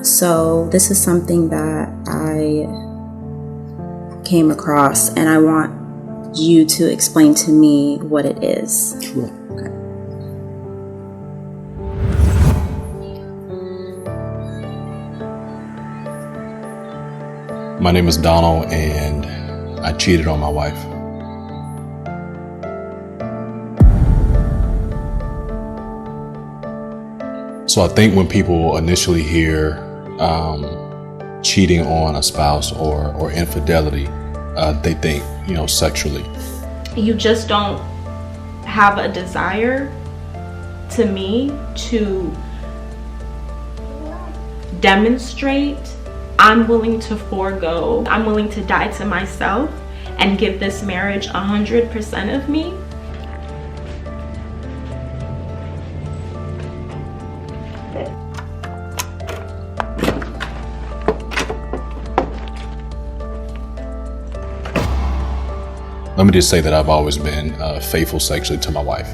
So this is something that I came across, and I want you to explain to me what it is. Sure. Okay. My name is Donald, and I cheated on my wife. So I think when people initially hear cheating on a spouse or infidelity, they think, sexually. You just don't have a desire, to me, to demonstrate I'm willing to forego, I'm willing to die to myself and give this marriage 100% of me. Let me just say that I've always been faithful sexually to my wife.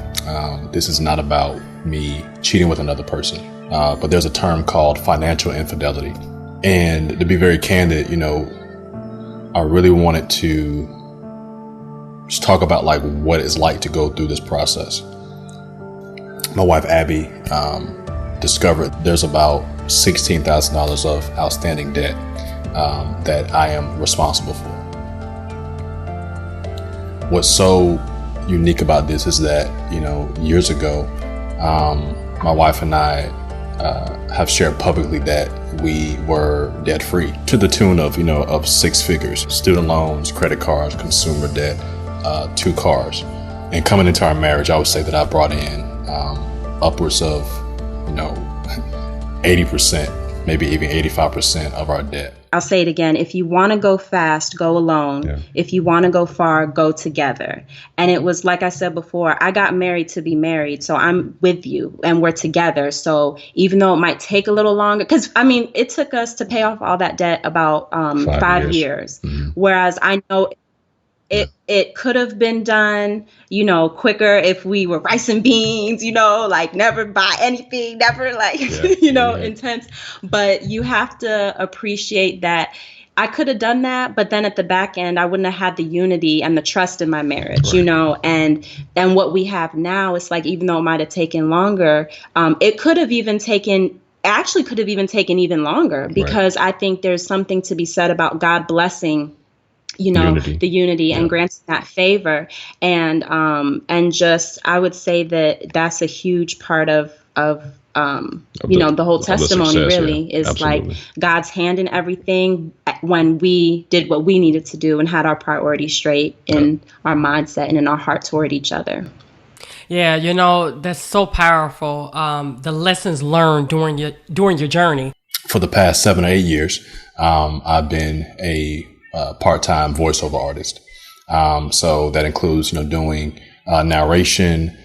This is not about me cheating with another person, but there's a term called financial infidelity. And to be very candid, I really wanted to just talk about like what it's like to go through this process. My wife, Abby, discovered there's about $16,000 of outstanding debt that I am responsible for. What's so unique about this is that, years ago, my wife and I have shared publicly that we were debt free to the tune of six figures: student loans, credit cards, consumer debt, 2 cars. And coming into our marriage, I would say that I brought in upwards of 80%, maybe even 85% of our debt. I'll say it again. If you want to go fast, go alone. Yeah. If you want to go far, go together. And it was like I said before, I got married to be married. So I'm with you and we're together. So even though it might take a little longer, because it took us to pay off all that debt about 5 years. Mm-hmm. Whereas I know it could have been done, quicker if we were rice and beans, never buy anything, never intense. But you have to appreciate that I could have done that, but then at the back end, I wouldn't have had the unity and the trust in my marriage, right. And what we have now, it's like, even though it might have taken longer, it could have even taken even longer, because right. I think there's something to be said about God blessing the unity and granting that favor. And just, I would say that that's a huge part of the whole testimony, success, really, is absolutely. Like God's hand in everything when we did what we needed to do and had our priorities straight in our mindset and in our heart toward each other. Yeah, that's so powerful. The lessons learned during your journey. For the past 7 or 8 years, I've been a part-time voiceover artist. So that includes, doing narration,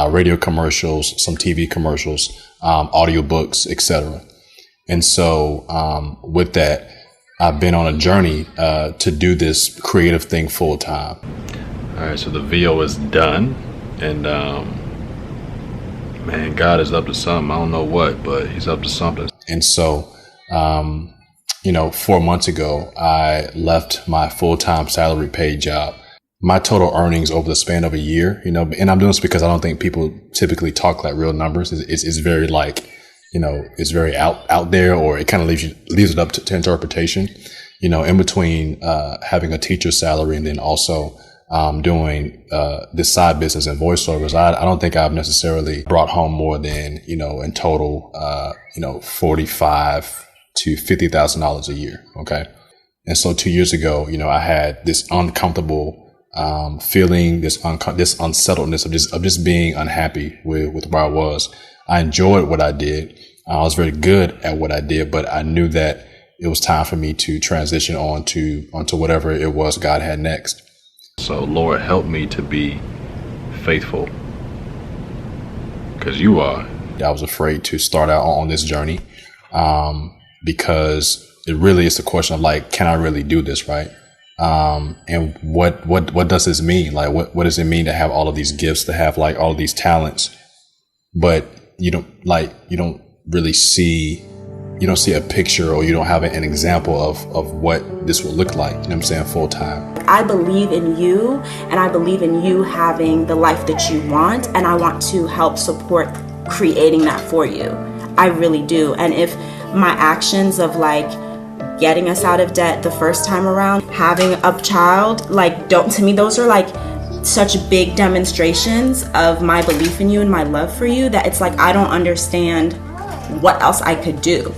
radio commercials, some TV commercials, audiobooks, etc. And so with that, I've been on a journey to do this creative thing full time. All right, so the VO is done, and man, God is up to something. I don't know what, but He's up to something. And so 4 months ago, I left my full-time salary paid job. My total earnings over the span of a year, and I'm doing this because I don't think people typically talk like real numbers. It's very it's very out there, or it kind of leaves it up to interpretation. In between having a teacher's salary and then also doing this side business and voiceovers, I don't think I've necessarily brought home more than in total $45,000 to $50,000 a year. Okay. And so 2 years ago, I had this uncomfortable feeling, this unsettledness of just being unhappy with where I was. I enjoyed what I did. I was very good at what I did, but I knew that it was time for me to transition onto whatever it was God had next. So Lord, help me to be faithful, because you are. I was afraid to start out on this journey, because it really is the question of like, can I really do this, right? And what does this mean? Like, what does it mean to have all of these gifts, to have like all of these talents, but you don't really see, don't see a picture, or you don't have an example of what this will look like, you know what I'm saying, full time. I believe in you, and I believe in you having the life that you want, and I want to help support creating that for you. I really do. And if my actions of like getting us out of debt the first time around, having a child, like, to me, those are like such big demonstrations of my belief in you and my love for you that it's like I don't understand what else I could do.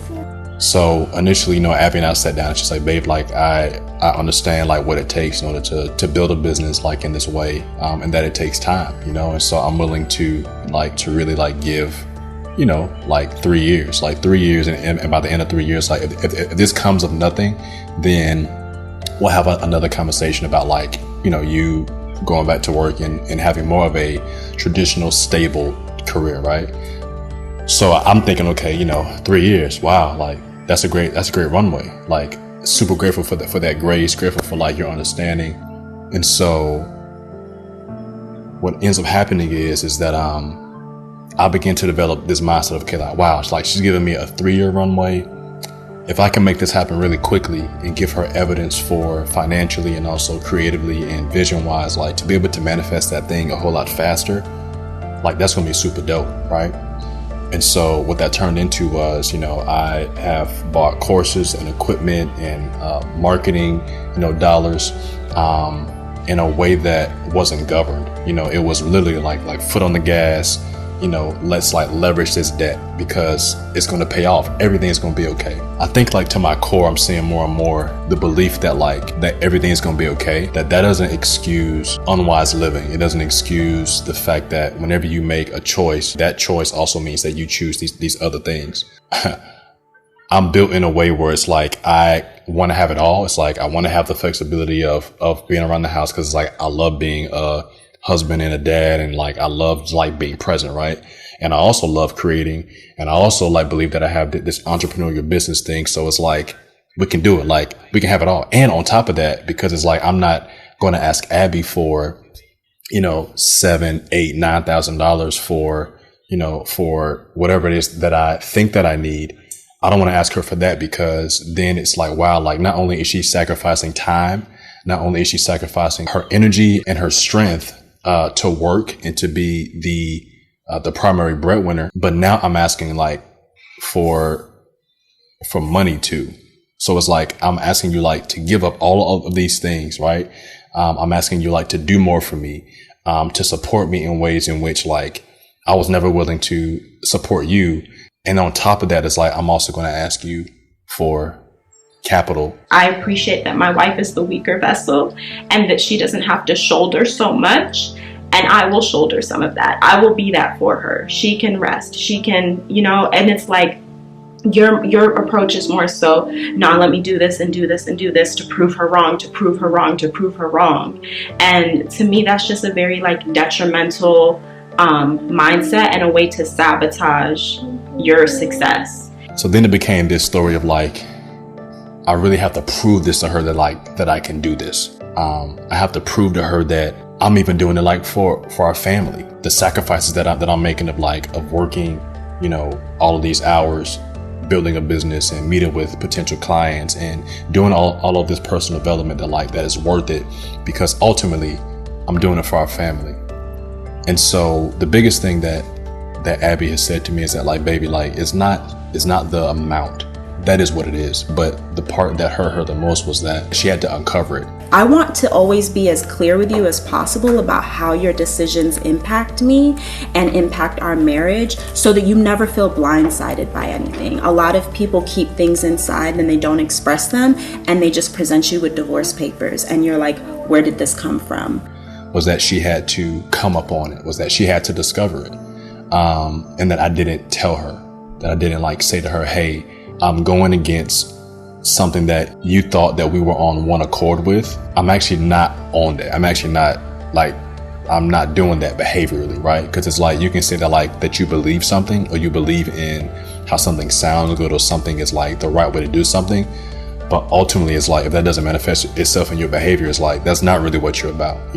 So initially, Abby and I sat down and she's like, babe, like I understand like what it takes in order to build a business like in this way, and that it takes time, and so I'm willing to really like give, like 3 years, and by the end of 3 years, like if this comes of nothing, then we'll have another conversation about like, you going back to work and having more of a traditional stable career, right? So I'm thinking, okay, 3 years, wow, like that's a great runway. Like super grateful for that grace, grateful for like your understanding. And so what ends up happening is that I begin to develop this mindset of, okay, like, wow, it's like she's giving me a 3-year runway. If I can make this happen really quickly and give her evidence for financially and also creatively and vision wise, like to be able to manifest that thing a whole lot faster, like that's gonna be super dope, right? And so what that turned into was, I have bought courses and equipment and marketing, dollars in a way that wasn't governed. It was literally like foot on the gas. Let's like leverage this debt because it's going to pay off. Everything is going to be okay. I think like to my core, I'm seeing more and more the belief that that everything is going to be okay. That doesn't excuse unwise living. It doesn't excuse the fact that whenever you make a choice, that choice also means that you choose these other things. I'm built in a way where it's like I want to have it all. It's like I want to have the flexibility of being around the house because it's like I love being a husband and a dad, and like I love like being present, right? And I also love creating, and I also like believe that I have this entrepreneurial business thing. So it's like we can do it, like we can have it all. And on top of that, because it's like I'm not going to ask Abby for $7,000, $8,000, $9,000 for whatever it is that I think that I need. I don't want to ask her for that, because then it's like, wow, like not only is she sacrificing time, not only is she sacrificing her energy and her strength to work and to be the primary breadwinner, but now I'm asking like for money too. So it's like I'm asking you like to give up all of these things, right? I'm asking you like to do more for me, to support me in ways in which like I was never willing to support you. And on top of that, it's like I'm also going to ask you for capital. I appreciate that my wife is the weaker vessel and that she doesn't have to shoulder so much, and I will shoulder some of that. I will be that for her. She can rest. She can, and it's like your approach is more so, no, let me do this and do this and do this to prove her wrong, to prove her wrong, to prove her wrong. And to me, that's just a very like detrimental mindset and a way to sabotage your success. So then it became this story of like, I really have to prove this to her that I can do this. I have to prove to her that I'm even doing it like for our family. The sacrifices that I'm making of working, all of these hours, building a business and meeting with potential clients and doing all of this personal development that is worth it, because ultimately I'm doing it for our family. And so the biggest thing that Abby has said to me is that like, baby, like it's not the amount. That is what it is. But the part that hurt her the most was that she had to uncover it. I want to always be as clear with you as possible about how your decisions impact me and impact our marriage, so that you never feel blindsided by anything. A lot of people keep things inside and they don't express them, and they just present you with divorce papers. And you're like, where did this come from? Was that she had to come up on it, was that she had to discover it. And that I didn't tell her, that I didn't like say to her, hey, I'm going against something that you thought that we were on one accord with. I'm actually not on that. I'm not doing that behaviorally, right? Because it's like you can say that you believe something, or you believe in how something sounds good, or something is like the right way to do something. But ultimately it's like, if that doesn't manifest itself in your behavior, it's like that's not really what you're about,